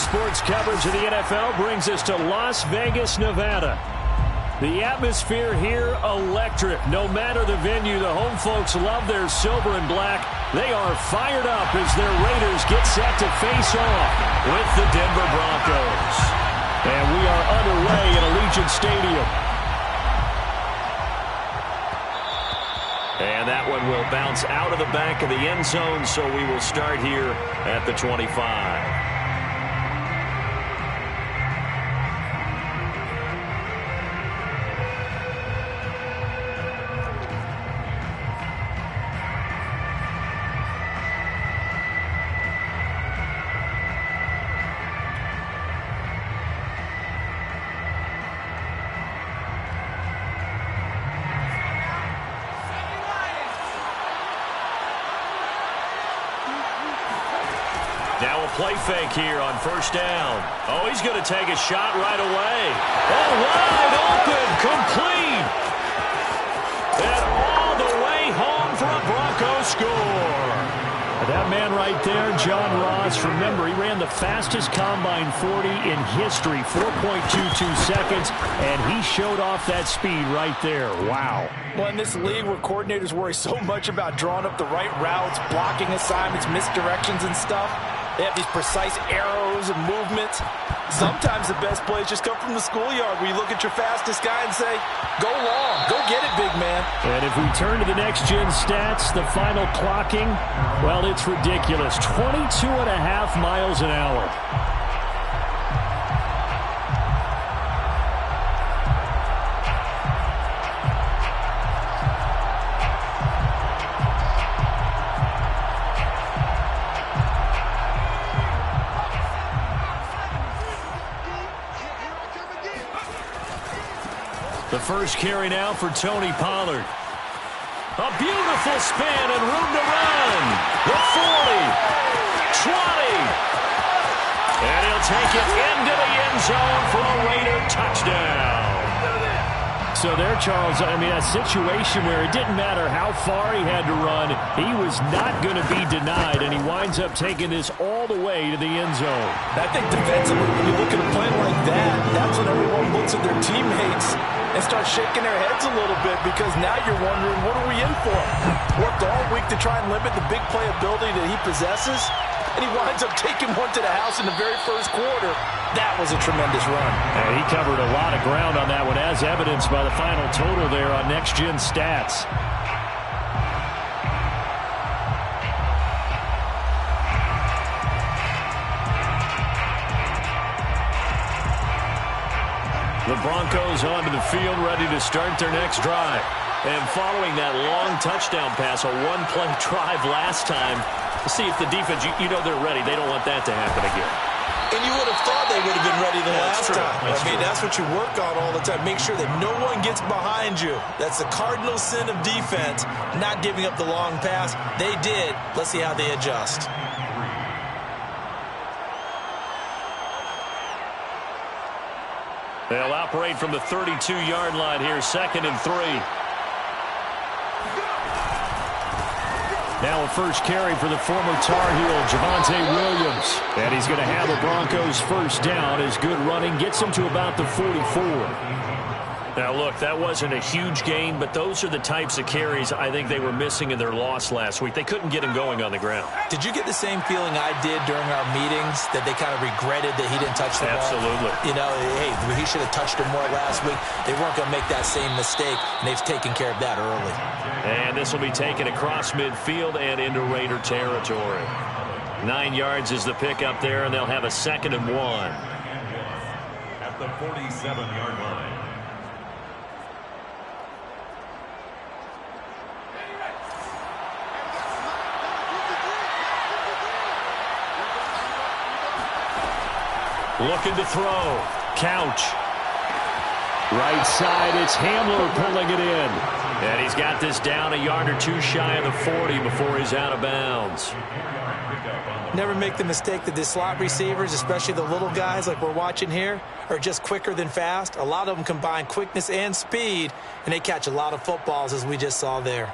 sports coverage of the NFL brings us to Las Vegas, Nevada. The atmosphere here, electric. No matter the venue, the home folks love their silver and black. They are fired up as their Raiders get set to face off with the Denver Broncos. And we are underway at Allegiant Stadium. And that one will bounce out of the back of the end zone, so we will start here at the 25. Now a play fake here on first down. Oh, he's going to take a shot right away. Oh, wide open, complete. And all the way home for a Broncos score. That man right there, John Ross, remember, he ran the fastest combine 40 in history, 4.22 seconds, and he showed off that speed right there. Wow. Well, in this league where coordinators worry so much about drawing up the right routes, blocking assignments, misdirections and stuff, they have these precise arrows and movements. Sometimes the best plays just come from the schoolyard where you look at your fastest guy and say, go long, go get it, big man. And if we turn to the next-gen stats, the final clocking, well, it's ridiculous. 22.5 miles an hour. The first carry now for Tony Pollard. A beautiful spin and room to run. The 40, 20. And he'll take it into the end zone for a Raider touchdown. So there, Charles, I mean, a situation where it didn't matter how far he had to run, he was not going to be denied, and he winds up taking this all the way to the end zone. I think defensively, when you look at a play like that, that's when everyone looks at their teammates and start shaking their heads a little bit, because now you're wondering, what are we in for? Worked all week to try and limit the big play ability that he possesses, and he winds up taking one to the house in the very first quarter. That was a tremendous run. And he covered a lot of ground on that one, as evidenced by the final total there on next-gen stats. The Broncos onto the field, ready to start their next drive. And following that long touchdown pass, a one-play drive last time, see if the defense, you know they're ready. They don't want that to happen again. And you would have thought they would have been ready the last time. That's what you work on all the time. Make sure that no one gets behind you. That's the cardinal sin of defense, not giving up the long pass. They did. Let's see how they adjust. They'll operate from the 32-yard line here, 2nd and 3. Now a first carry for the former Tar Heel, Javonte Williams. And he's going to have the Broncos first down as good running gets him to about the 44. Now, look, that wasn't a huge gain, but those are the types of carries I think they were missing in their loss last week. They couldn't get him going on the ground. Did you get the same feeling I did during our meetings, that they kind of regretted that he didn't touch the ball? Absolutely. You know, hey, he should have touched him more last week. They weren't going to make that same mistake, and they've taken care of that early. And this will be taken across midfield and into Raider territory. 9 yards is the pickup there, and they'll have a 2nd and 1. At the 47-yard line. Looking to throw. Couch. Right side, it's Hamler pulling it in. And he's got this down a yard or two shy of the 40 before he's out of bounds. Never make the mistake that the slot receivers, especially the little guys like we're watching here, are just quicker than fast. A lot of them combine quickness and speed, and they catch a lot of footballs, as we just saw there.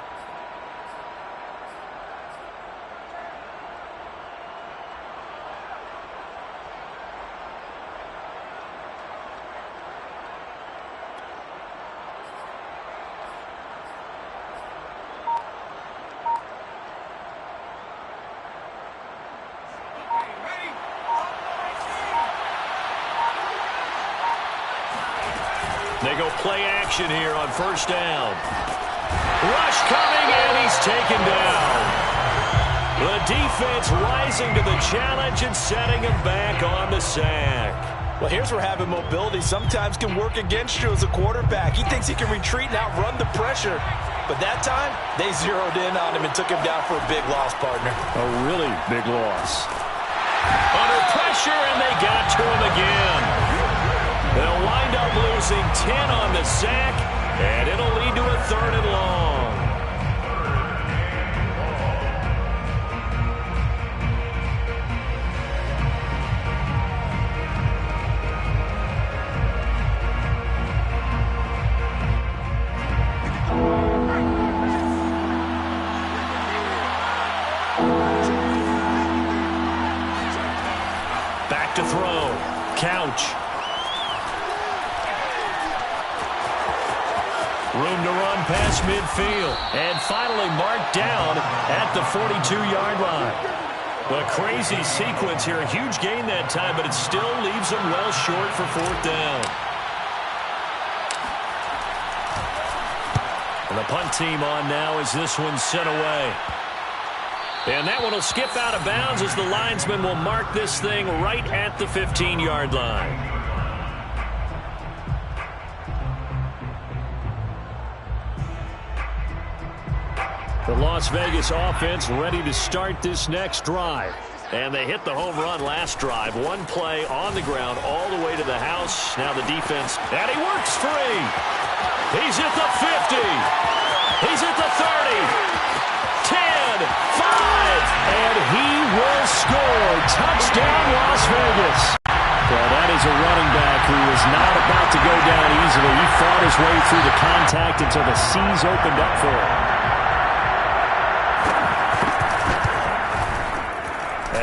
They go play action here on first down. Rush coming, and he's taken down. The defense rising to the challenge and setting him back on the sack. Well, here's where having mobility sometimes can work against you as a quarterback. He thinks he can retreat and outrun the pressure. But that time, they zeroed in on him and took him down for a big loss, partner. A really big loss. Under pressure, and they got to him again. They'll wind up losing 10 on the sack, and it'll lead to a 3rd and long. Back to throw. Couch. Room to run past midfield. And finally marked down at the 42-yard line. A crazy sequence here. A huge gain that time, but it still leaves them well short for 4th down. And the punt team on now as this one's sent away. And that one will skip out of bounds as the linesman will mark this thing right at the 15-yard line. The Las Vegas offense ready to start this next drive. And they hit the home run last drive. One play on the ground all the way to the house. Now the defense, and he works free. He's at the 50. He's at the 30. 10, 5, and he will score. Touchdown, Las Vegas. Well, that is a running back who is not about to go down easily. He fought his way through the contact until the seas opened up for him.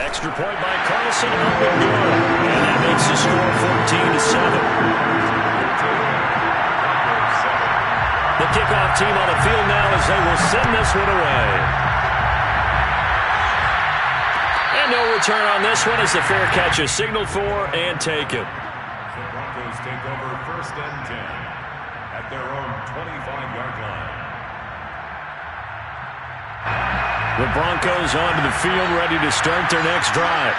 Extra point by Carlson up and good. And that makes the score 14-7. The kickoff team on the field now as they will send this one away. And no return on this one as the fair catch is signaled for and taken. The Broncos take over 1st and 10 at their own 25-yard line. The Broncos onto the field ready to start their next drive.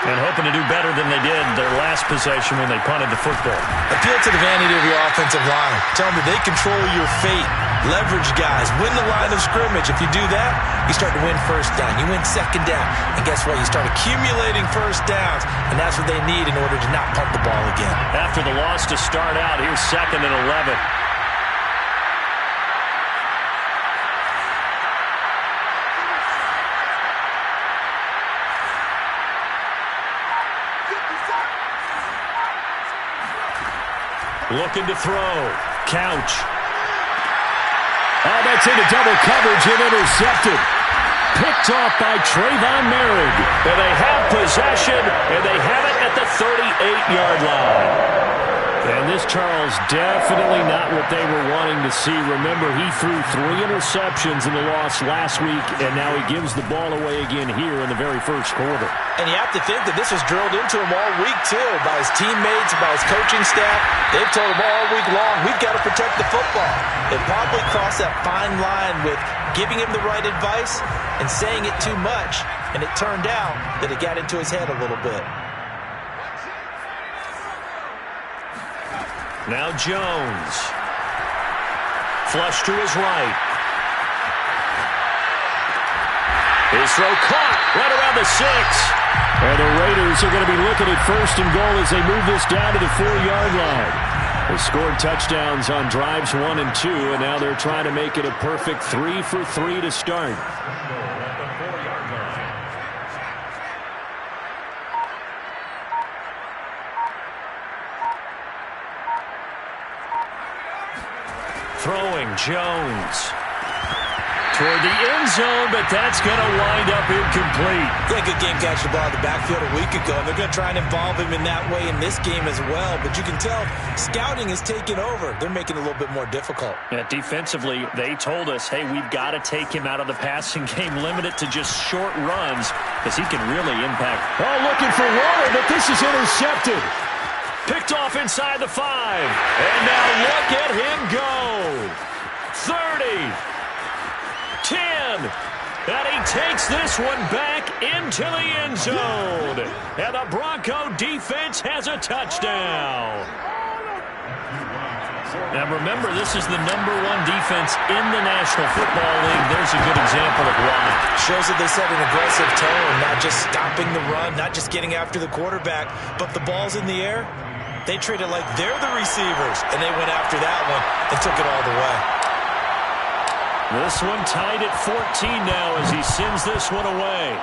And hoping to do better than they did their last possession when they punted the football. Appeal to the vanity of your offensive line. Tell them that they control your fate. Leverage guys. Win the line of scrimmage. If you do that, you start to win 1st down. You win 2nd down. And guess what? You start accumulating 1st downs. And that's what they need in order to not punt the ball again. After the loss to start out, here's 2nd and 11. Looking to throw. Couch. Oh, that's into double coverage and intercepted. Picked off by Trayvon Merrick. And they have possession, and they have it at the 38-yard line. And this, Charles, definitely not what they were wanting to see. Remember, he threw 3 interceptions in the loss last week, and now he gives the ball away again here in the very first quarter. And you have to think that this was drilled into him all week, too, by his teammates, by his coaching staff. They've told him all week long, we've got to protect the football. They probably crossed that fine line with giving him the right advice and saying it too much, and it turned out that it got into his head a little bit. Now Jones. Flush to his right. His throw caught right around the 6. And the Raiders are going to be looking at 1st and goal as they move this down to the 4-yard line. They scored touchdowns on drives 1 and 2, and now they're trying to make it a perfect 3 for 3 to start. Throwing Jones toward the end zone, but that's going to wind up incomplete. Yeah, good game catching the ball in the backfield a week ago. They're going to try and involve him in that way in this game as well. But you can tell scouting is taking over. They're making it a little bit more difficult. Yeah, defensively, they told us, hey, we've got to take him out of the passing game, limit it to just short runs because he can really impact. Oh, looking for water, but this is intercepted. Picked off inside the 5. And now at him go. 30. 10. And he takes this one back into the end zone. And the Bronco defense has a touchdown. Now remember, this is the #1 defense in the National Football League. There's a good example of why. Shows that they set an aggressive tone, not just stopping the run, not just getting after the quarterback, but the ball's in the air. They treat it like they're the receivers, and they went after that one and took it all the way. This one tied at 14 now as he sends this one away.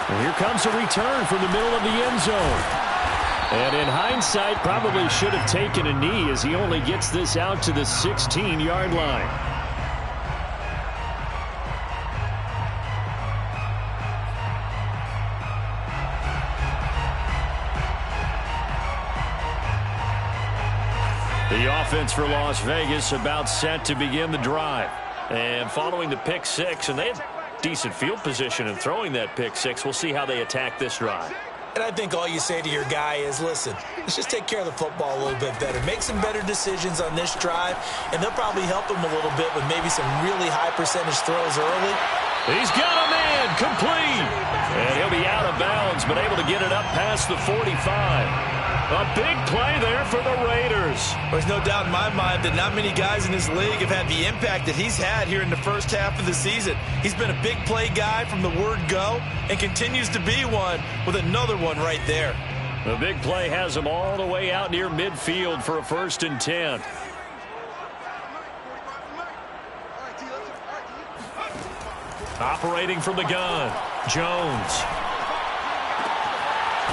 And here comes a return from the middle of the end zone. And in hindsight, probably should have taken a knee as he only gets this out to the 16-yard line. The offense for Las Vegas about set to begin the drive. And following the pick six, and they had decent field position in throwing that pick six. We'll see how they attack this drive. And I think all you say to your guy is, listen, let's just take care of the football a little bit better. Make some better decisions on this drive, and they'll probably help him a little bit with maybe some really high percentage throws early. He's got a man complete. And he'll be out of bounds, but able to get it up past the 45. A big play there for the Raiders. There's no doubt in my mind that not many guys in this league have had the impact that he's had here in the first half of the season. He's been a big play guy from the word go and continues to be one with another one right there. The big play has him all the way out near midfield for a 1st and 10. Operating from the gun, Jones.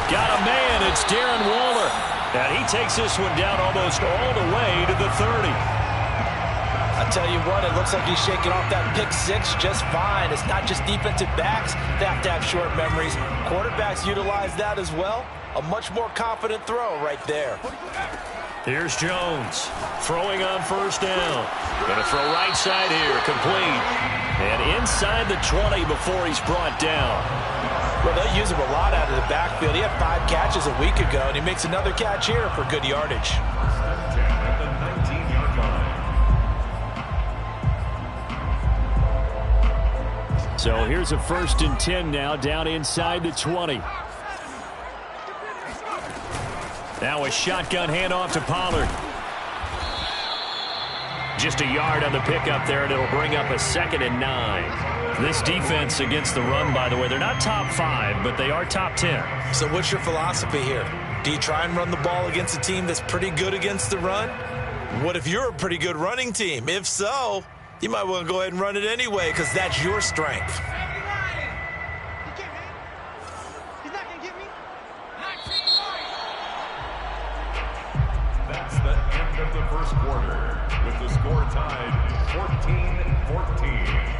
Got a man, it's Darren Waller. And he takes this one down almost all the way to the 30. I tell you what, it looks like he's shaking off that pick six just fine. It's not just defensive backs that have to have short memories. Quarterbacks utilize that as well. A much more confident throw right there. Here's Jones throwing on 1st down. Going to throw right side here, complete. And inside the 20 before he's brought down. Well, they use him a lot out of the backfield. He had 5 catches a week ago, and he makes another catch here for good yardage. At the 19-yard line. So here's a 1st and 10 now, down inside the 20. Now a shotgun handoff to Pollard. Just a yard on the pickup there, and it'll bring up a 2nd and 9. This defense against the run, by the way, they're not top 5, but they are top 10. So what's your philosophy here? Do you try and run the ball against a team that's pretty good against the run? What if you're a pretty good running team? If so, you might want to go ahead and run it anyway because that's your strength. That's the end of the first quarter, with the score tied 14-14.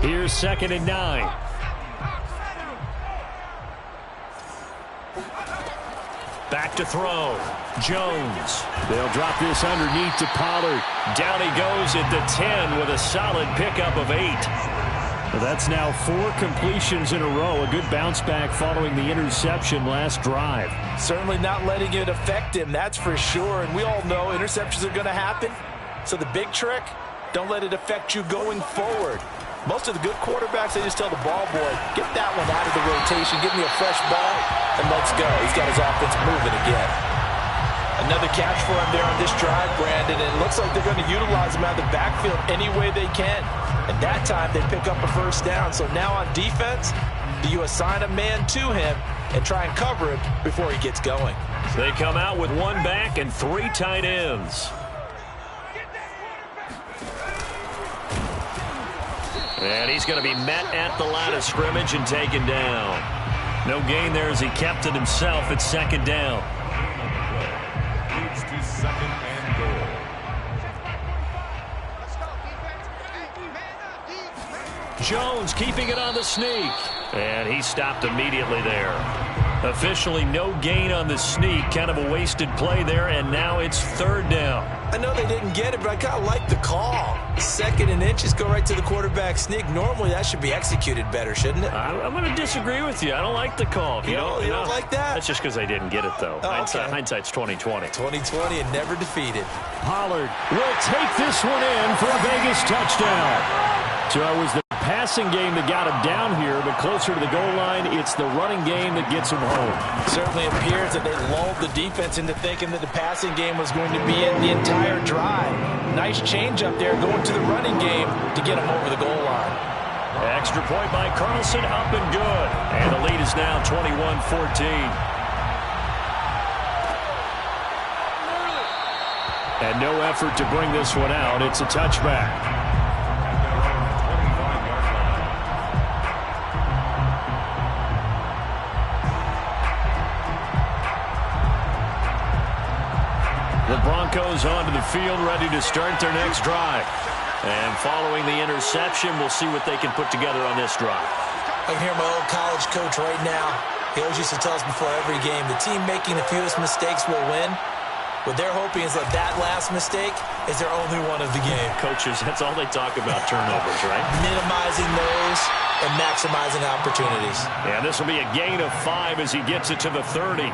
Here's 2nd and 9. Back to throw. Jones. They'll drop this underneath to Pollard. Down he goes at the 10 with a solid pickup of 8. Well, that's now 4 completions in a row. A good bounce back following the interception last drive. Certainly not letting it affect him, that's for sure. And we all know interceptions are going to happen. So the big trick, don't let it affect you going forward. Most of the good quarterbacks, they just tell the ball boy, get that one out of the rotation, give me a fresh ball, and let's go. He's got his offense moving again. Another catch for him there on this drive, Brandon, and it looks like they're going to utilize him out of the backfield any way they can. And that time, they pick up a 1st down. So now on defense, do you assign a man to him and try and cover him before he gets going? They come out with 1 back and 3 tight ends. And he's going to be met at the line of scrimmage and taken down. No gain there as he kept it himself at 2nd down. Leads to 2nd and goal. Jones keeping it on the sneak. And he stopped immediately there. Officially no gain on the sneak. Kind of a wasted play there, and now it's third down. I know they didn't get it, but I kind of like the call. 2nd and inches, go right to the quarterback sneak. Normally, that should be executed better, shouldn't it? I'm going to disagree with you. I don't like the call. You don't like that? That's just because I didn't get it, though. Oh, okay. Hindsight's 20/20. 2020 and never defeated. Pollard will take this one in for a Vegas touchdown. So it was the passing game that got him down here, but closer to the goal line, it's the running game that gets him home. Certainly appears that they lulled the defense into thinking that the passing game was going to be in the entire drive. Nice change up there going to the running game to get him over the goal line. Extra point by Carlson, up and good. And the lead is now 21-14. And no effort to bring this one out. It's a touchback. The Broncos onto the field, ready to start their next drive. And following the interception, we'll see what they can put together on this drive. I can hear my old college coach right now. He always used to tell us before every game, the team making the fewest mistakes will win. What they're hoping is that that last mistake is their only one of the game. Coaches, that's all they talk about, turnovers, right? Minimizing those and maximizing opportunities. Yeah, this will be a gain of 5 as he gets it to the 30.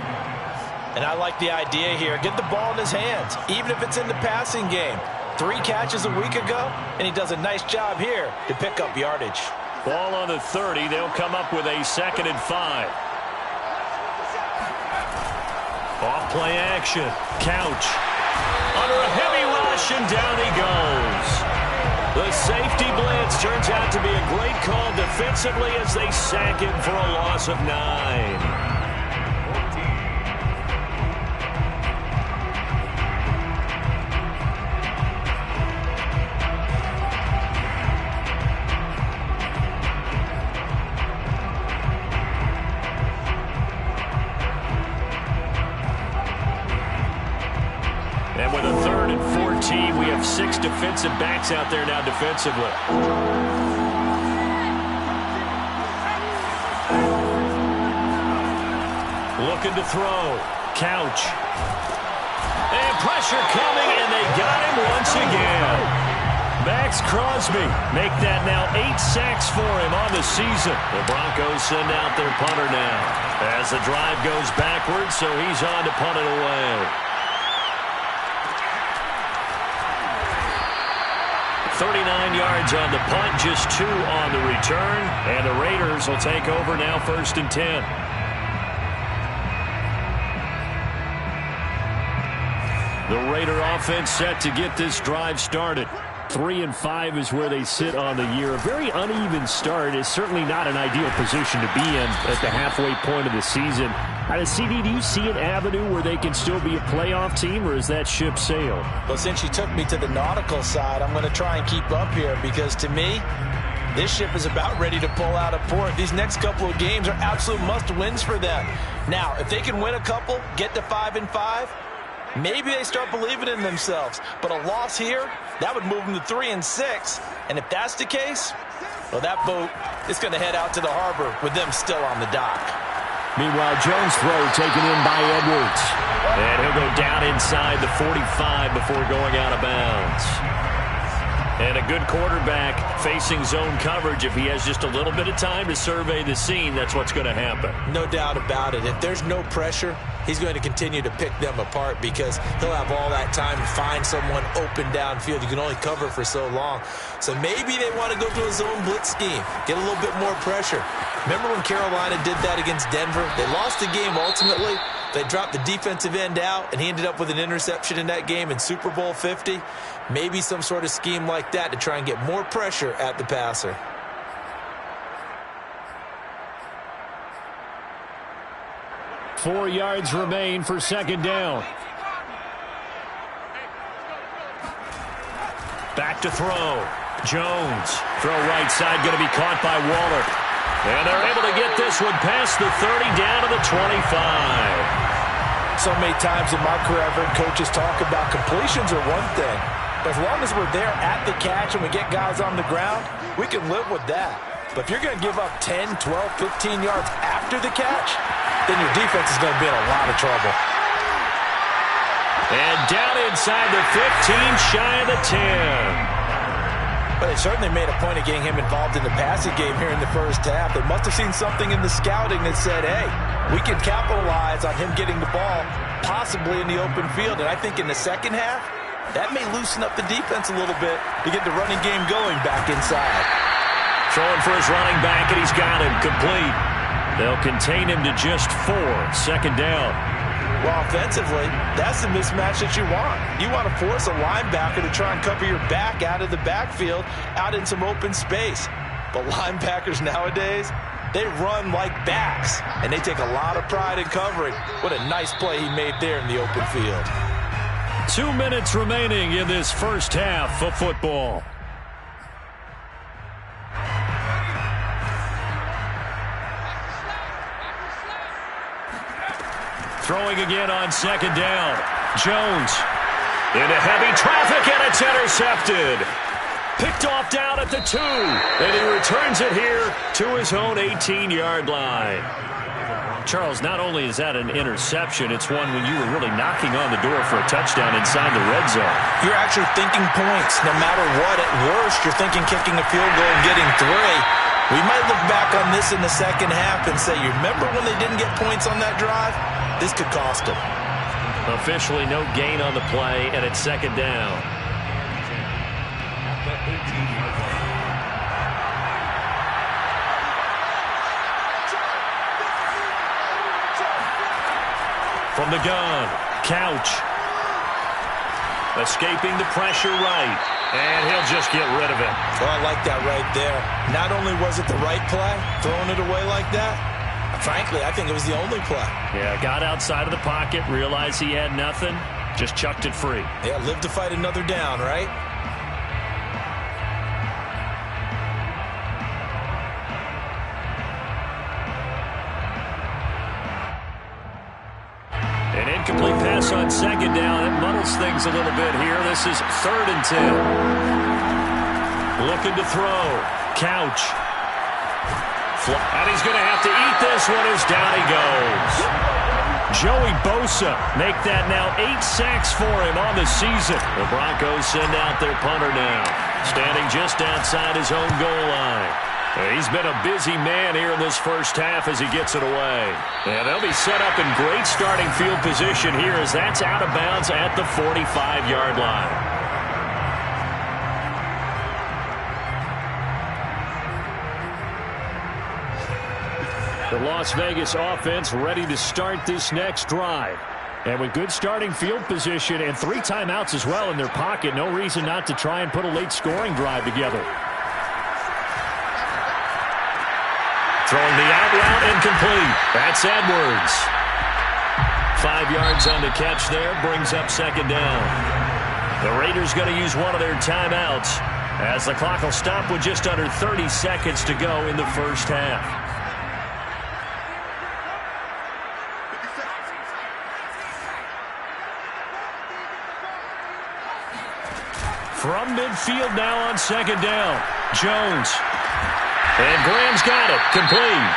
And I like the idea here. Get the ball in his hands, even if it's in the passing game. 3 catches a week ago, and he does a nice job here to pick up yardage. Ball on the 30. They'll come up with a 2nd and 5. Off play action. Couch. Under a heavy rush, and down he goes. The safety blitz turns out to be a great call defensively as they sack him for a loss of 9. And with a 3rd and 14, we have 6 defensive backs out there now defensively. Looking to throw. Couch. And pressure coming, and they got him once again. Max Crosby make that now 8 sacks for him on the season. The Broncos send out their punter now as the drive goes backwards, so he's on to punt it away. 39 yards on the punt, just 2 on the return. And the Raiders will take over now 1st and 10. The Raider offense set to get this drive started. 3 and 5 is where they sit on the year. A very uneven start is certainly not an ideal position to be in at the halfway point of the season. CD, do you see an avenue where they can still be a playoff team, or is that ship sailed? Well, since you took me to the nautical side, I'm going to try and keep up here because, to me, this ship is about ready to pull out of port. These next couple of games are absolute must-wins for them. Now, if they can win a couple, get to 5 and 5, maybe they start believing in themselves. But a loss here, that would move them to 3 and 6. And if that's the case, well, that boat is going to head out to the harbor with them still on the dock. Meanwhile, Jones' throw taken in by Edwards. And he'll go down inside the 45 before going out of bounds. And a good quarterback facing zone coverage. If he has just a little bit of time to survey the scene, that's what's going to happen. No doubt about it. If there's no pressure, he's going to continue to pick them apart because he'll have all that time to find someone open downfield. You can only cover for so long. So maybe they want to go to a zone blitz scheme, get a little bit more pressure. Remember when Carolina did that against Denver? They lost the game ultimately. They dropped the defensive end out, and he ended up with an interception in that game in Super Bowl 50. Maybe some sort of scheme like that to try and get more pressure at the passer. Four yards remain for second down. Back to throw. Jones. Throw right side, going to be caught by Waller. And they're able to get this one past the 30 down to the 25. So many times in my career, I've heard coaches talk about completions are one thing. But as long as we're there at the catch and we get guys on the ground, we can live with that. But if you're going to give up 10, 12, 15 yards after the catch, then your defense is going to be in a lot of trouble. And down inside the 15, shy of the 10. But they certainly made a point of getting him involved in the passing game here in the first half. They must have seen something in the scouting that said, hey, we can capitalize on him getting the ball, possibly in the open field. And I think in the second half, that may loosen up the defense a little bit to get the running game going back inside. Throwing for his running back, and he's got him complete. They'll contain him to just 4. Second down. Well, offensively, that's the mismatch that you want. You want to force a linebacker to try and cover your back out of the backfield, out in some open space. But linebackers nowadays, they run like backs, and they take a lot of pride in covering. What a nice play he made there in the open field. 2 minutes remaining in this first half of football. Throwing again on second down. Jones into heavy traffic, and it's intercepted. Picked off down at the 2, and he returns it here to his own 18-yard line. Charles, not only is that an interception, it's one when you were really knocking on the door for a touchdown inside the red zone. You're actually thinking points. No matter what, at worst, you're thinking kicking a field goal and getting 3. We might look back on this in the second half and say, you remember when they didn't get points on that drive? This could cost them. Officially no gain on the play, and it's second down. From the gun, Couch. Escaping the pressure right, and he'll just get rid of it. Oh, I like that right there. Not only was it the right play, throwing it away like that, frankly, I think it was the only play. Yeah, got outside of the pocket, realized he had nothing, just chucked it free. Yeah, live to fight another down, right? An incomplete pass on second down. It muddles things a little bit here. This is 3rd and 10. Looking to throw. Couch. And he's going to have to eat this one as down he goes. Joey Bosa make that now 8 sacks for him on the season. The Broncos send out their punter now, standing just outside his own goal line. He's been a busy man here in this first half as he gets it away. And they'll be set up in great starting field position here as that's out of bounds at the 45-yard line. The Las Vegas offense ready to start this next drive. And with good starting field position and 3 timeouts as well in their pocket, no reason not to try and put a late scoring drive together. Throwing the out route incomplete. That's Edwards. 5 yards on the catch there. Brings up second down. The Raiders going to use one of their timeouts as the clock will stop with just under 30 seconds to go in the first half. From midfield now on second down. Jones. And Graham's got it. Complete.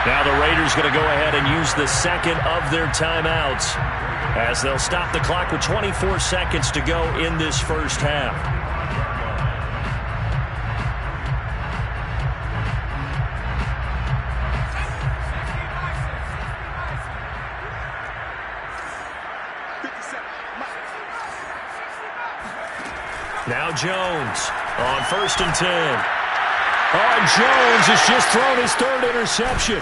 Now the Raiders going to go ahead and use the second of their timeouts as they'll stop the clock with 24 seconds to go in this first half. Now Jones on 1st and 10. Oh, and Jones has just thrown his 3rd interception.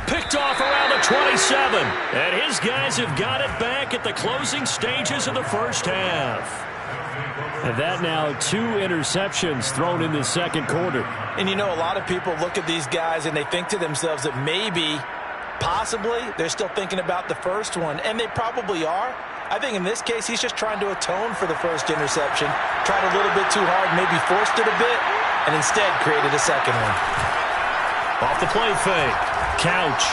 Picked off around the 27. And his guys have got it back at the closing stages of the first half. And that now 2 interceptions thrown in the second quarter. And you know, a lot of people look at these guys and they think to themselves that maybe, possibly, they're still thinking about the first one. And they probably are. I think in this case, he's just trying to atone for the first interception. Tried a little bit too hard, maybe forced it a bit, and instead created a second one. Off the play fake. Couch.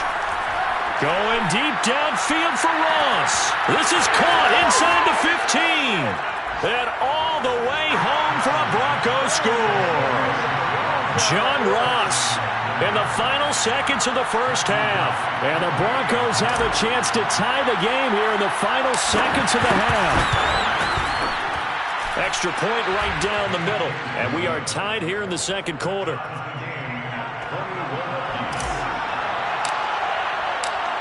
Going deep downfield for Ross. This is caught inside the 15. And all the way home for a Broncos score. John Ross in the final seconds of the first half. And the Broncos have a chance to tie the game here in the final seconds of the half. Extra point right down the middle. And we are tied here in the second quarter.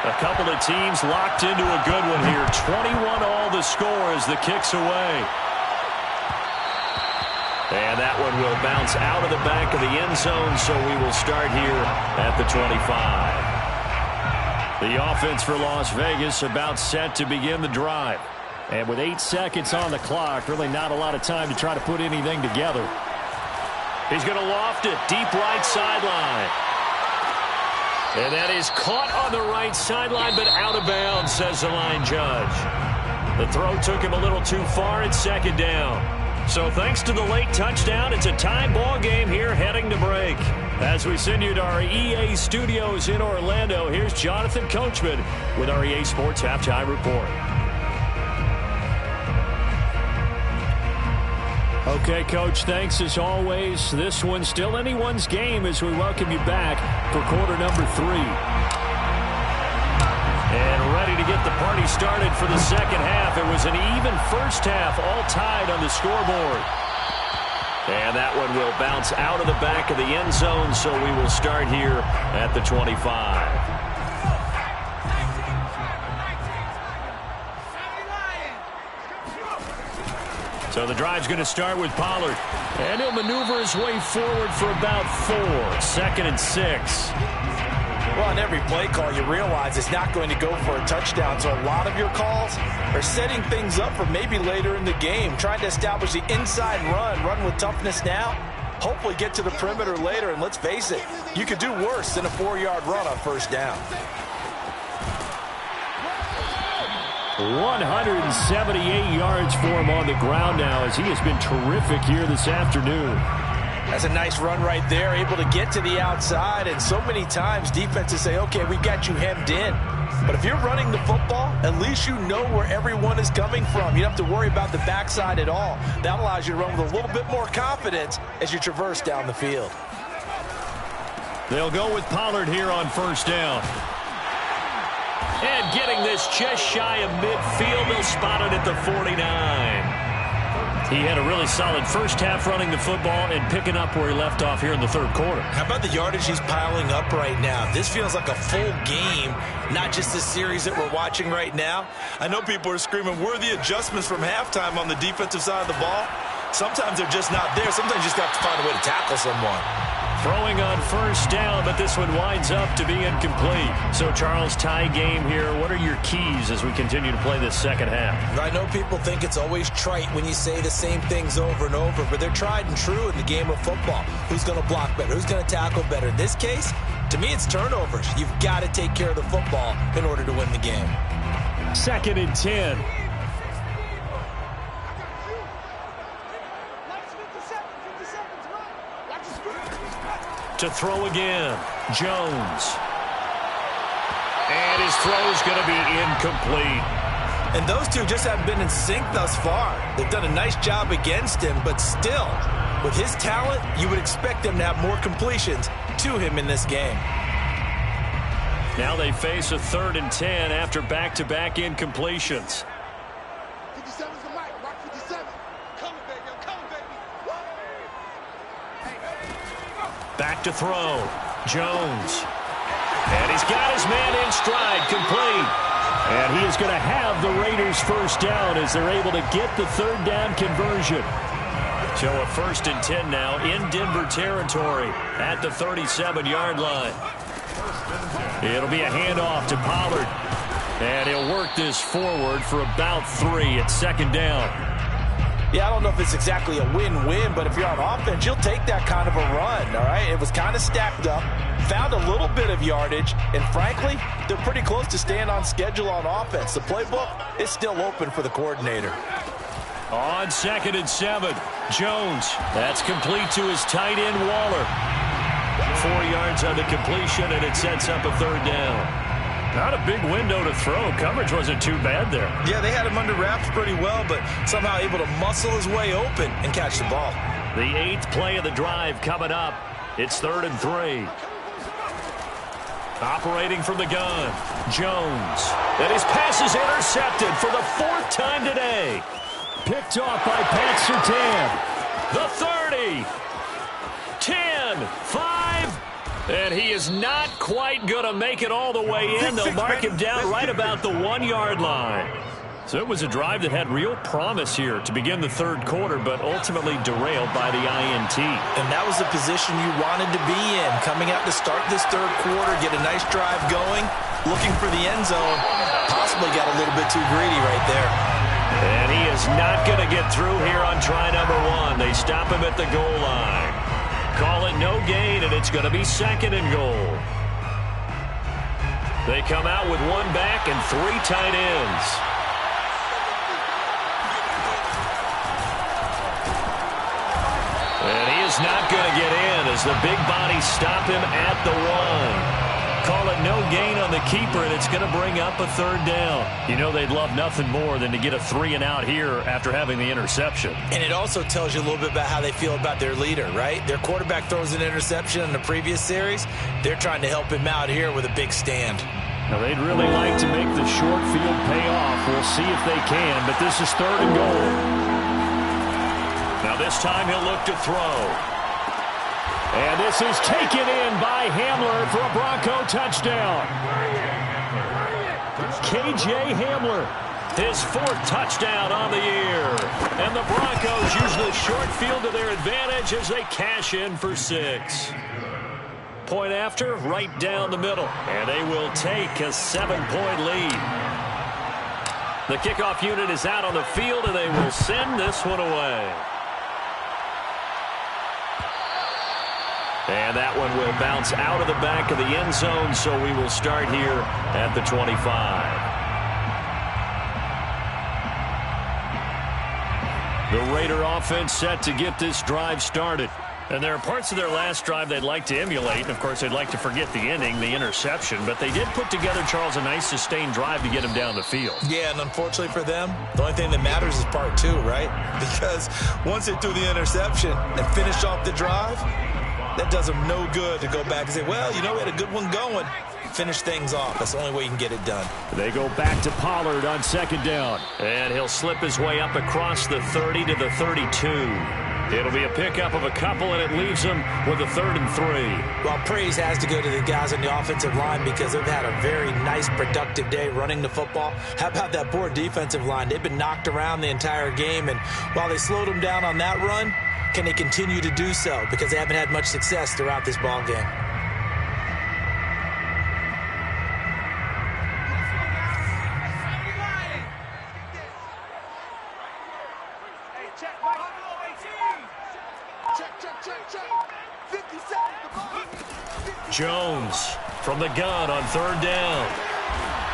A couple of teams locked into a good one here. 21 all the score as the kick's away. And that one will bounce out of the back of the end zone, so we will start here at the 25. The offense for Las Vegas about set to begin the drive. And with 8 seconds on the clock, really not a lot of time to try to put anything together. He's going to loft it deep right sideline. And that is caught on the right sideline, but out of bounds, says the line judge. The throw took him a little too far. It's second down. So thanks to the late touchdown, it's a tie ball game here heading to break. As we send you to our EA studios in Orlando, here's Jonathan Coachman with our EA Sports Halftime Report. Okay, Coach, thanks as always. This one's still anyone's game as we welcome you back for quarter number 3. And ready to get the party started for the second half. It was an even first half, all tied on the scoreboard. And that one will bounce out of the back of the end zone, so we will start here at the 25. So the drive's going to start with Pollard. And he'll maneuver his way forward for about 4. 2nd and 6. Well, on every play call, you realize it's not going to go for a touchdown. So a lot of your calls are setting things up for maybe later in the game, trying to establish the inside run with toughness now, hopefully get to the perimeter later. And let's face it, you could do worse than a 4-yard run on first down. 178 yards for him on the ground now as he has been terrific here this afternoon. That's a nice run right there, able to get to the outside. And so many times defenses say, okay, we got you hemmed in. But if you're running the football, at least you know where everyone is coming from. You don't have to worry about the backside at all. That allows you to run with a little bit more confidence as you traverse down the field. They'll go with Pollard here on first down. And getting this just shy of midfield, they'll spot it at the 49. He had a really solid first half running the football and picking up where he left off here in the third quarter. How about the yardage he's piling up right now? This feels like a full game, not just the series that we're watching right now. I know people are screaming, where are the adjustments from halftime on the defensive side of the ball? Sometimes they're just not there. Sometimes you just have to find a way to tackle someone. Throwing on first down, but this one winds up to be incomplete. So, Charles, tie game here. What are your keys as we continue to play this second half? I know people think it's always trite when you say the same things over and over, but they're tried and true in the game of football. Who's going to block better? Who's going to tackle better? In this case, to me, it's turnovers. You've got to take care of the football in order to win the game. 2nd and 10. To throw again, Jones. And his throw's going to be incomplete. And those two just haven't been in sync thus far. They've done a nice job against him, but still, with his talent, you would expect them to have more completions to him in this game. Now they face a 3rd and 10 after back-to-back incompletions. 57's the mic. Rock 57. Come on, baby. Come on, baby. Back to throw. Jones. And he's got his man in stride, complete. And he is going to have the Raiders first down as they're able to get the 3rd down conversion. So a 1st and 10 now in Denver territory at the 37-yard line. It'll be a handoff to Pollard. And he'll work this forward for about 3 at 2nd down. Yeah, I don't know if it's exactly a win-win, but if you're on offense, you'll take that kind of a run, all right? It was kind of stacked up, found a little bit of yardage, and frankly, they're pretty close to staying on schedule on offense. The playbook is still open for the coordinator. On 2nd and 7, Jones. That's complete to his tight end, Waller. 4 yards on the completion, and it sets up a 3rd down. Not a big window to throw. Coverage wasn't too bad there. Yeah, they had him under wraps pretty well, but somehow able to muscle his way open and catch the ball. The 8th play of the drive coming up. It's 3rd and 3. Operating from the gun, Jones. And his pass is intercepted for the 4th time today. Picked off by Pat Surtain. The 30. 10. 5. And he is not quite going to make it all the way in. They'll mark him down right about the 1-yard line. So it was a drive that had real promise here to begin the 3rd quarter, but ultimately derailed by the INT. And that was the position you wanted to be in. Coming out to start this 3rd quarter, get a nice drive going, looking for the end zone. Possibly got a little bit too greedy right there. And he is not going to get through here on try number 1. They stop him at the goal line. Call it no gain, and it's going to be 2nd and goal. They come out with 1 back and 3 tight ends. And he is not going to get in as the big bodies stop him at the 1. Call it no gain on the keeper, and it's going to bring up a 3rd down. You know they'd love nothing more than to get a 3-and-out here after having the interception. And it also tells you a little bit about how they feel about their leader, right? Their quarterback throws an interception in the previous series. They're trying to help him out here with a big stand. Now, they'd really like to make the short field pay off. We'll see if they can, but this is 3rd and goal. Now this time he'll look to throw. And this is taken in by Hamler for a Bronco touchdown. K.J. Hamler, his 4th touchdown on the year. And the Broncos use the short field to their advantage as they cash in for 6. Point after, right down the middle. And they will take a 7-point lead. The kickoff unit is out on the field, and they will send this one away. And that one will bounce out of the back of the end zone, so we will start here at the 25. The Raider offense set to get this drive started. And there are parts of their last drive they'd like to emulate. And, of course, they'd like to forget the inning, the interception. But they did put together, Charles, a nice sustained drive to get him down the field. Yeah, and unfortunately for them, the only thing that matters is part 2, right? Because once they threw the interception and finished off the drive, that does them no good to go back and say, well, you know, we had a good one going. Finish things off. That's the only way you can get it done. They go back to Pollard on 2nd down. And he'll slip his way up across the 30 to the 32. It'll be a pickup of a couple, and it leaves them with a 3rd and 3. Well, praise has to go to the guys on the offensive line because they've had a very nice, productive day running the football. How about that poor defensive line? They've been knocked around the entire game, and while they slowed them down on that run, can they continue to do so? Because they haven't had much success throughout this ball game. Jones from the gun on 3rd down.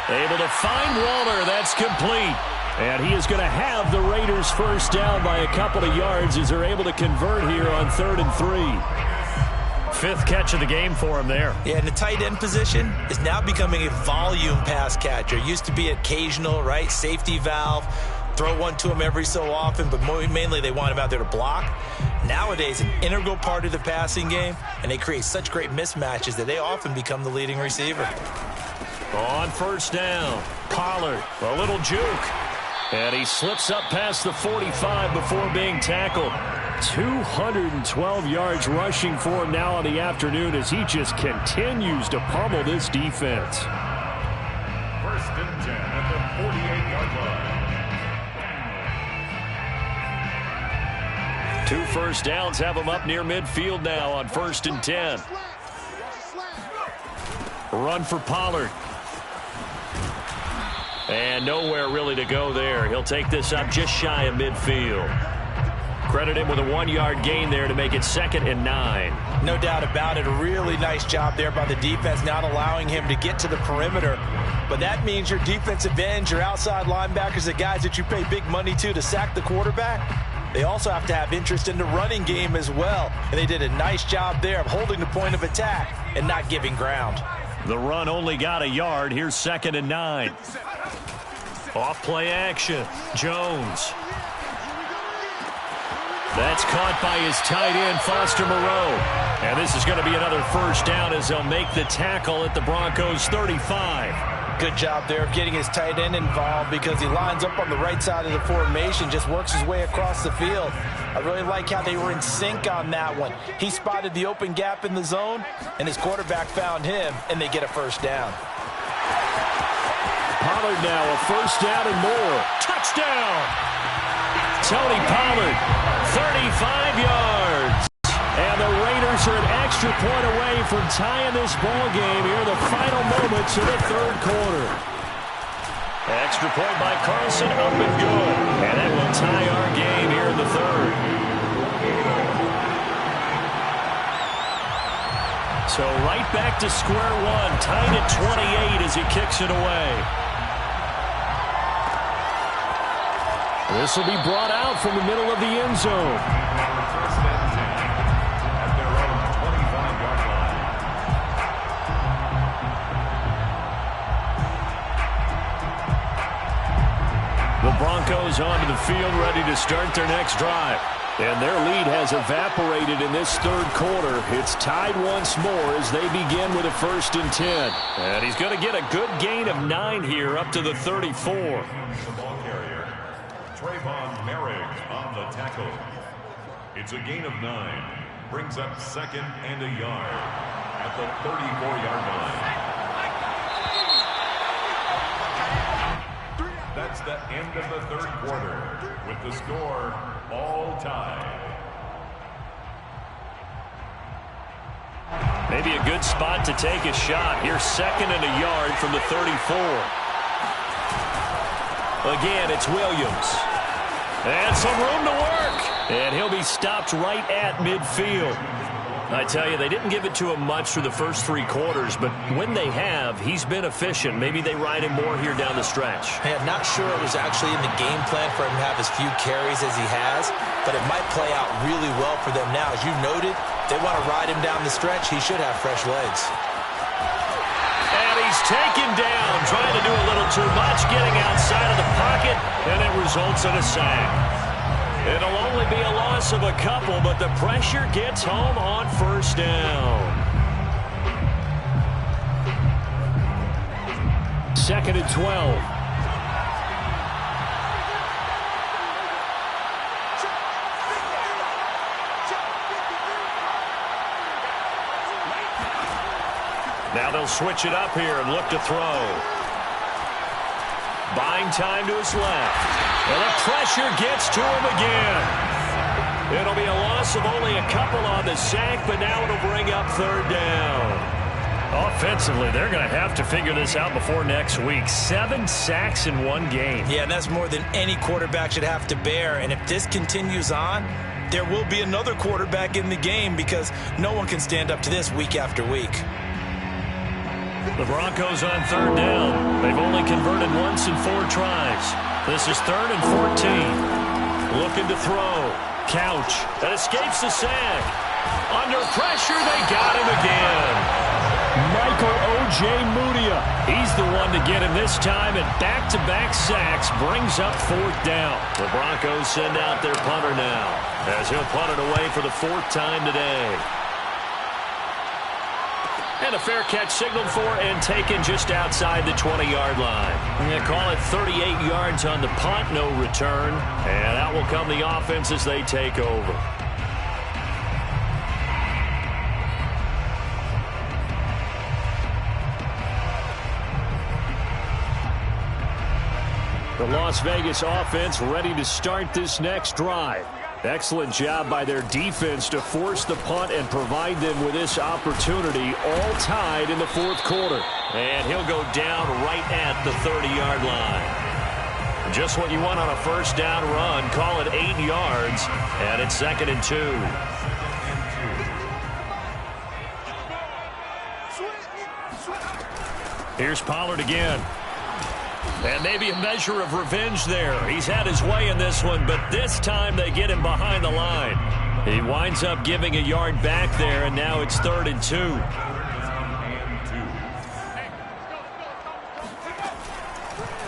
Able to find Waller. That's complete. And he is going to have the Raiders 1st down by a couple of yards as they're able to convert here on 3rd and 3. 5th catch of the game for him there. Yeah, and the tight end position is now becoming a volume pass catcher. Used to be occasional, right? Safety valve. Throw one to him every so often, but mainly they want him out there to block. Nowadays, an integral part of the passing game, and they create such great mismatches that they often become the leading receiver. On 1st down, Pollard, a little juke. And he slips up past the 45 before being tackled. 212 yards rushing for him now on the afternoon as he just continues to pummel this defense. 1st and 10 at the 48-yard line. 2 first downs have him up near midfield now on 1st and 10. Run for Pollard. And nowhere really to go there. He'll take this up just shy of midfield. Credit him with a 1-yard gain there to make it 2nd and 9. No doubt about it. A really nice job there by the defense, not allowing him to get to the perimeter. But that means your defensive ends, your outside linebackers, the guys that you pay big money to sack the quarterback, they also have to have interest in the running game as well. And they did a nice job there of holding the point of attack and not giving ground. The run only got a yard. Here's 2nd and 9. Off play action. Jones. That's caught by his tight end, Foster Moreau. And this is going to be another first down as they'll make the tackle at the Broncos' 35. Good job there of getting his tight end involved because he lines up on the right side of the formation, just works his way across the field. I really like how they were in sync on that one. He spotted the open gap in the zone, and his quarterback found him, and they get a first down. Pollard now a first down and more. Touchdown! Tony Pollard, 35 yards. And the Raiders are an extra point away from tying this ball game here in the final moments of the third quarter. Extra point by Carlson, up and good. And that will tie our game here in the third. So right back to square one, tied at 28 as he kicks it away. This will be brought out from the middle of the end zone. First and 10 at their own 25-yard line. The Broncos onto the field, ready to start their next drive. And their lead has evaporated in this third quarter. It's tied once more as they begin with a first and 10. And he's going to get a good gain of 9 here up to the 34. The ball carrier, Trayvon Merrick on the tackle. It's a gain of 9. Brings up second and a yard at the 34-yard line. That's the end of the third quarter with the score all tied. Maybe a good spot to take a shot. Here's second and a yard from the 34. Again, it's Williams. And some room to work. And he'll be stopped right at midfield. I tell you, they didn't give it to him much through the first 3 quarters, but when they have, he's been efficient. Maybe they ride him more here down the stretch. Hey, I'm not sure it was actually in the game plan for him to have as few carries as he has, but it might play out really well for them now. As you noted, they want to ride him down the stretch. He should have fresh legs. And he's taken down, trying to do a little too much, getting outside of the pocket, and it results in a sack. It'll only be a loss of a couple, but the pressure gets home on first down. Second and 12. Now they'll switch it up here and look to throw. Buying time to his left. And the pressure gets to him again. It'll be a loss of only a couple on the sack, but now it'll bring up third down. Offensively, they're going to have to figure this out before next week. 7 sacks in one game. Yeah, and that's more than any quarterback should have to bear. And if this continues on, there will be another quarterback in the game because no one can stand up to this week after week. The Broncos on third down. They've only converted once in 4 tries. This is third and 14. Looking to throw. Couch. That escapes the sack. Under pressure, they got him again. Michael O.J. Mudia. He's the one to get him this time, and back-to-back sacks brings up fourth down. The Broncos send out their punter now, as he'll punt it away for the 4th time today. And a fair catch signaled for and taken just outside the 20-yard line. They call it 38 yards on the punt, no return. And out will come the offense as they take over. The Las Vegas offense ready to start this next drive. Excellent job by their defense to force the punt and provide them with this opportunity, all tied in the 4th quarter. And he'll go down right at the 30-yard line. Just what you want on a first down run. Call it 8 yards, and it's 2nd and 2. Here's Pollard again. And maybe a measure of revenge there. He's had his way in this one, but this time they get him behind the line. He winds up giving a yard back there, and now it's 3rd and 2.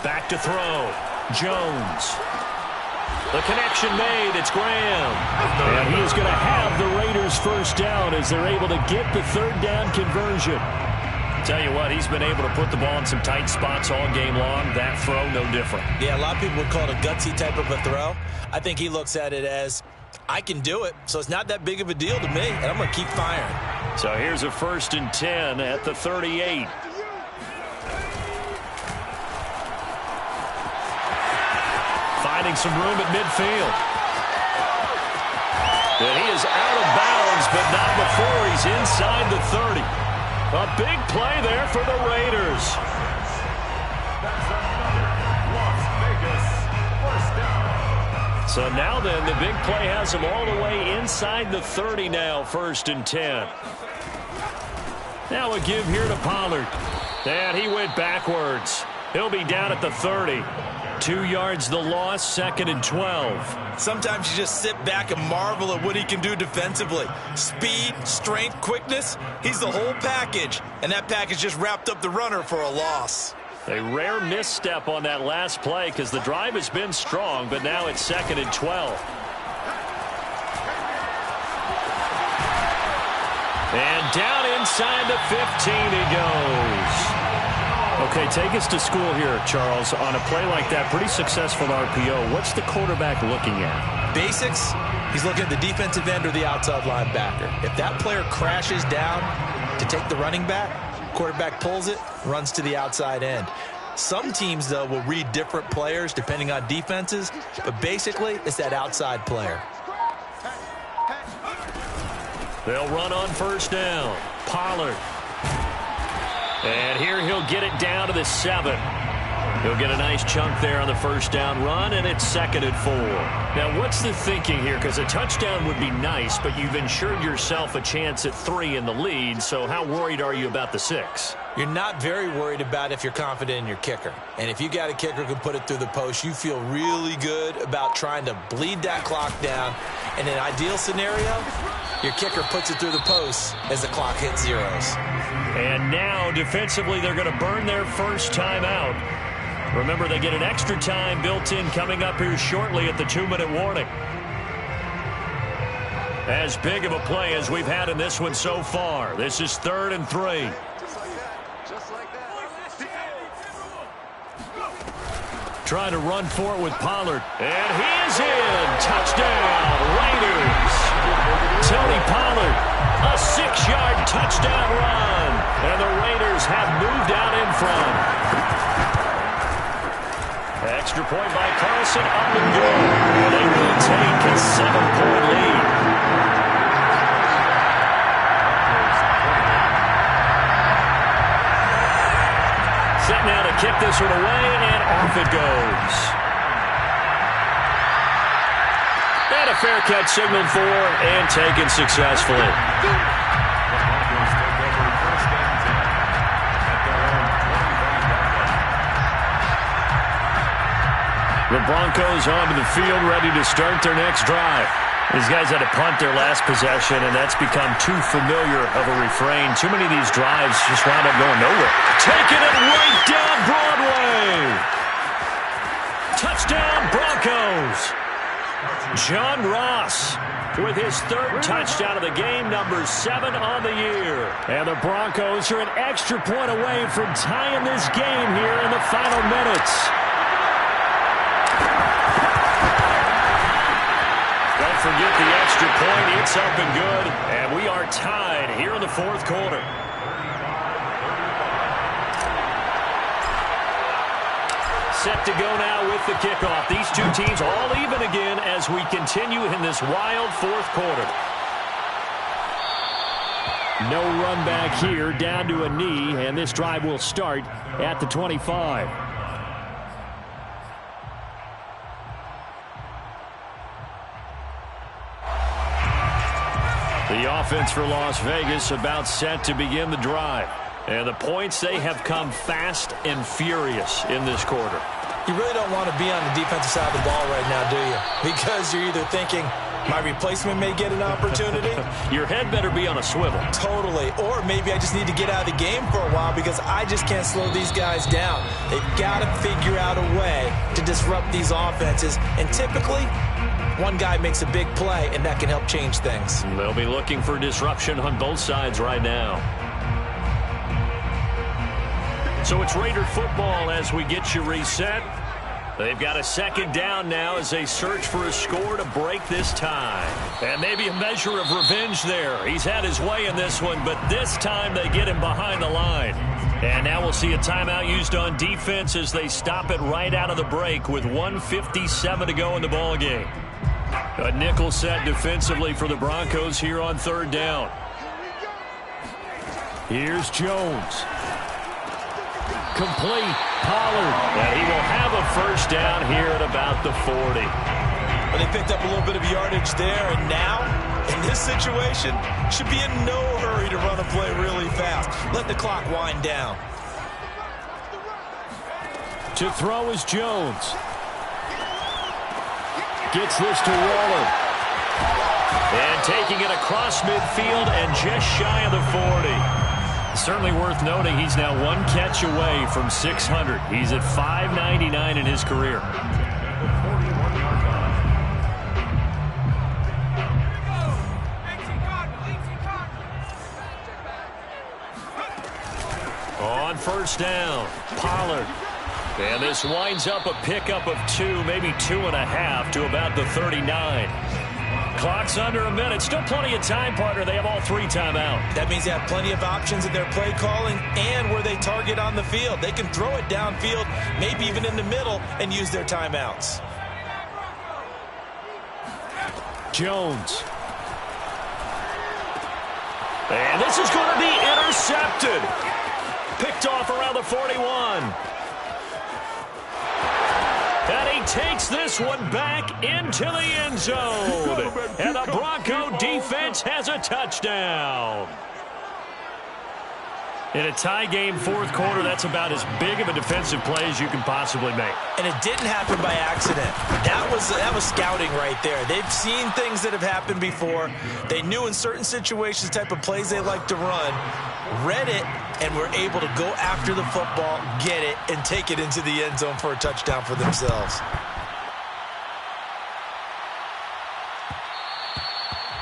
Back to throw. Jones. The connection made. It's Graham. And he is going to have the Raiders first down as they're able to get the third down conversion. Tell you what, he's been able to put the ball in some tight spots all game long. That throw, no different. Yeah, a lot of people would call it a gutsy type of a throw. I think he looks at it as, I can do it, so it's not that big of a deal to me, and I'm going to keep firing. So here's a 1st and 10 at the 38. Finding some room at midfield. And he is out of bounds, but not before he's inside the 30. A big play there for the Raiders. That's another Las Vegas first down. So now then, the big play has him all the way inside the 30 now, 1st and 10. Now a give here to Pollard. And he went backwards. He'll be down at the 30. 2 yards the loss, 2nd and 12. Sometimes you just sit back and marvel at what he can do defensively. Speed, strength, quickness, he's the whole package. And that package just wrapped up the runner for a loss. A rare misstep on that last play because the drive has been strong, but now it's 2nd and 12. And down inside the 15 he goes. Okay, take us to school here, Charles. On a play like that, pretty successful RPO. What's the quarterback looking at? Basics, he's looking at the defensive end or the outside linebacker. If that player crashes down to take the running back, quarterback pulls it, runs to the outside end. Some teams, though, will read different players depending on defenses, but basically it's that outside player. They'll run on 1st down. Pollard. And here he'll get it down to the 7. He'll get a nice chunk there on the 1st down run, and it's 2nd and 4. Now, what's the thinking here? Because a touchdown would be nice, but you've ensured yourself a chance at 3 in the lead, so how worried are you about the 6? You're not very worried about if you're confident in your kicker. And if you got a kicker who can put it through the post, you feel really good about trying to bleed that clock down. In an ideal scenario, your kicker puts it through the post as the clock hits zeros. And now, defensively, they're going to burn their first time out. Remember, they get an extra time built in coming up here shortly at the 2-minute warning. As big of a play as we've had in this one so far. This is 3rd and 3. Trying to run for it with Pollard. And he is in. Touchdown, Raiders. Tony Pollard, a 6-yard touchdown run. And the Raiders have moved out in front. Extra point by Carlson up and good. And they will take a 7-point lead. Set now to kick this one away, and off it goes. And a fair catch signaled for and taken successfully. The Broncos onto the field, ready to start their next drive. These guys had to punt their last possession, and that's become too familiar of a refrain. Too many of these drives just wound up going nowhere. Taking it right down Broadway. Touchdown, Broncos. John Ross with his 3rd touchdown of the game, number 7 on the year. And the Broncos are an extra point away from tying this game here in the final minutes. Don't forget the extra point. It's up and good. And we are tied here in the 4th quarter. Set to go now with the kickoff. These two teams all even again as we continue in this wild 4th quarter. No run back here, down to a knee, and this drive will start at the 25. The offense for Las Vegas about set to begin the drive. And the points, they have come fast and furious in this quarter. You really don't want to be on the defensive side of the ball right now, do you? Because you're either thinking, My replacement may get an opportunity. Your head better be on a swivel. Totally. Or maybe I just need to get out of the game for a while because I just can't slow these guys down. They've got to figure out a way to disrupt these offenses. And typically, one guy makes a big play, and that can help change things. They'll be looking for disruption on both sides right now. So it's Raider football as we get you reset. They've got a second down now as they search for a score to break this tie. And maybe a measure of revenge there. He's had his way in this one, but this time they get him behind the line. And now we'll see a timeout used on defense as they stop it right out of the break with 1:57 to go in the ballgame. A nickel set defensively for the Broncos here on third down. Here's Jones. Complete. Pollard. And he will have a first down here at about the 40. Well, they picked up a little bit of yardage there, and now, in this situation, should be in no hurry to run a play really fast. Let the clock wind down. To throw is Jones. Gets this to Waller. And taking it across midfield and just shy of the 40. Certainly worth noting he's now one catch away from 600. He's at 599 in his career. On first down, Pollard. And this winds up a pickup of 2, maybe 2.5 to about the 39. Clock's under a minute. Still plenty of time, partner. They have all 3 timeout. That means they have plenty of options in their play calling and where they target on the field. They can throw it downfield, maybe even in the middle, and use their timeouts. Jones. And this is going to be intercepted. Picked off around the 41. And he takes this one back into the end zone. And the Bronco defense has a touchdown. In a tie game, fourth quarter, that's about as big of a defensive play as you can possibly make. And it didn't happen by accident. That was scouting right there. They've seen things that have happened before. They knew in certain situations the type of plays they like to run, read it, and were able to go after the football, get it, and take it into the end zone for a touchdown for themselves.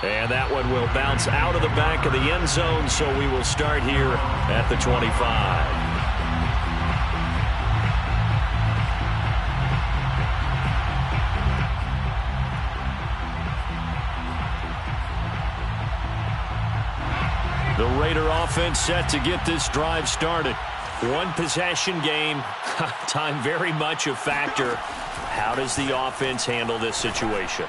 And that one will bounce out of the back of the end zone, so we will start here at the 25. The Raider offense set to get this drive started. One possession game, time very much a factor. How does the offense handle this situation?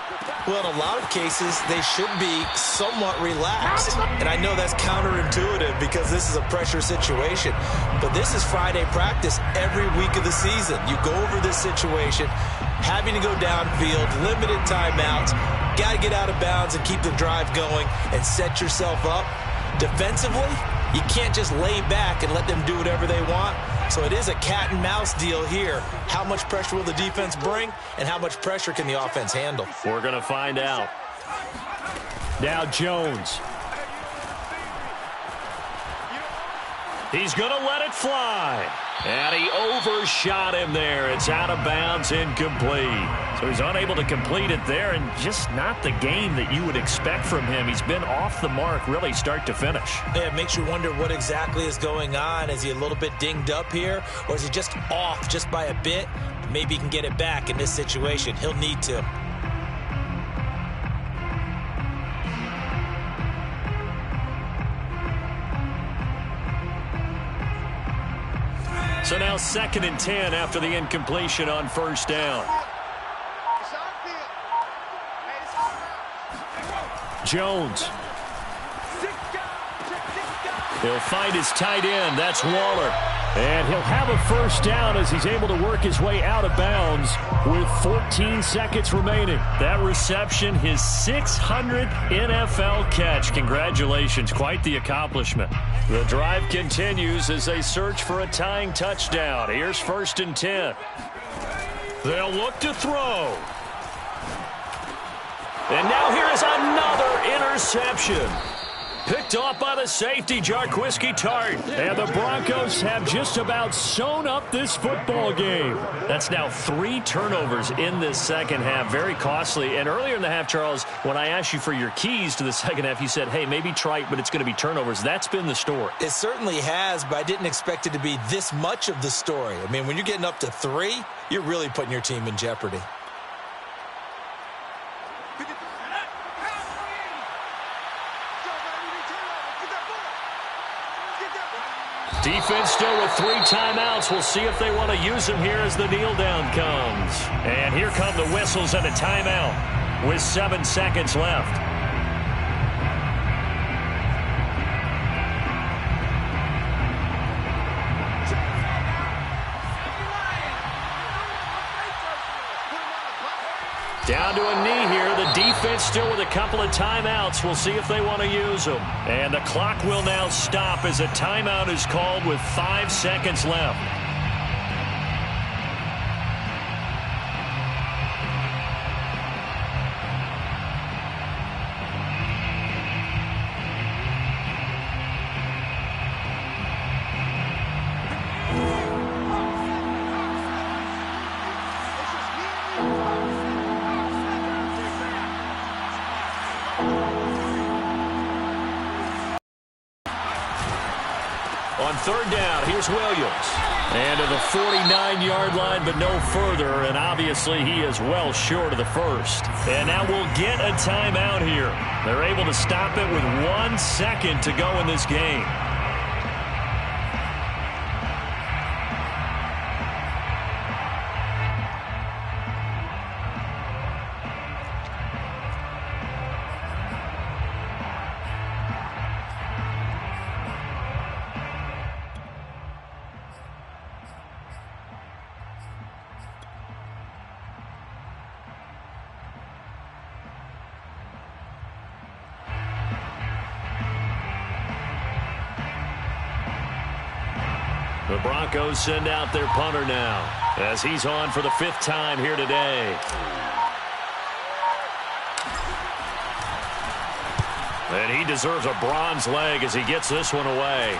Well, in a lot of cases, they should be somewhat relaxed. And I know that's counterintuitive because this is a pressure situation. But this is Friday practice every week of the season. You go over this situation, having to go downfield, limited timeouts, got to get out of bounds and keep the drive going and set yourself up. Defensively, you can't just lay back and let them do whatever they want. So it is a cat and mouse deal here. How much pressure will the defense bring, and how much pressure can the offense handle? We're going to find out. Now Jones. He's going to let it fly. And he overshot him there. It's out of bounds, incomplete. So he's unable to complete it there, and just not the game that you would expect from him. He's been off the mark really start to finish. Yeah, it makes you wonder what exactly is going on. Is he a little bit dinged up here, or is he just off just by a bit? Maybe he can get it back in this situation. He'll need to. So now 2nd and 10 after the incompletion on first down. Jones. He'll find his tight end. That's Waller. And he'll have a first down as he's able to work his way out of bounds with 14 seconds remaining. That reception, his 600th NFL catch. Congratulations. Quite the accomplishment. The drive continues as they search for a tying touchdown. Here's 1st and 10. They'll look to throw. And now here is another interception. Picked off by the safety, Jarquiski Tart. And the Broncos have just about sewn up this football game. That's now 3 turnovers in this second half. Very costly. And earlier in the half, Charles, when I asked you for your keys to the second half, you said, hey, maybe trite, but it's going to be turnovers. That's been the story. It certainly has, but I didn't expect it to be this much of the story. I mean, when you're getting up to 3, you're really putting your team in jeopardy. Defense still with 3 timeouts. We'll see if they want to use them here as the kneel down comes. And here come the whistles and a timeout with 7 seconds left. Down to a knee here. The defense still with a couple of timeouts. We'll see if they want to use them. And the clock will now stop as a timeout is called with 5 seconds left. On third down, here's Williams. And to the 49-yard line, but no further. And obviously, he is well short of the first. And now we'll get a timeout here. They're able to stop it with 1 second to go in this game. The Broncos send out their punter now as he's on for the 5th time here today. And he deserves a bronze leg as he gets this one away.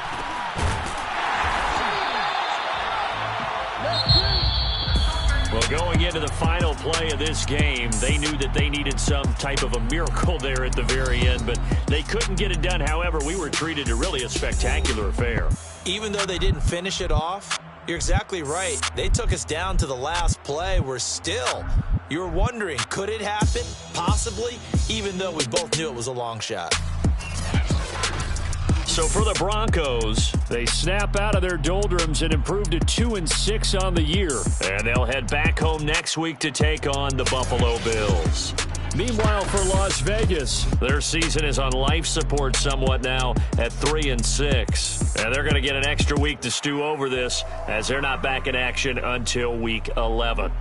Well, going into the final play of this game, they knew that they needed some type of a miracle there at the very end, but they couldn't get it done. However, we were treated to really a spectacular affair. Even though they didn't finish it off, you're exactly right. They took us down to the last play. You were wondering, could it happen? Possibly, even though we both knew it was a long shot. So for the Broncos, they snap out of their doldrums and improve to 2-6 on the year. And they'll head back home next week to take on the Buffalo Bills. Meanwhile, for Las Vegas, their season is on life support somewhat now at 3-6. And they're going to get an extra week to stew over this as they're not back in action until week 11.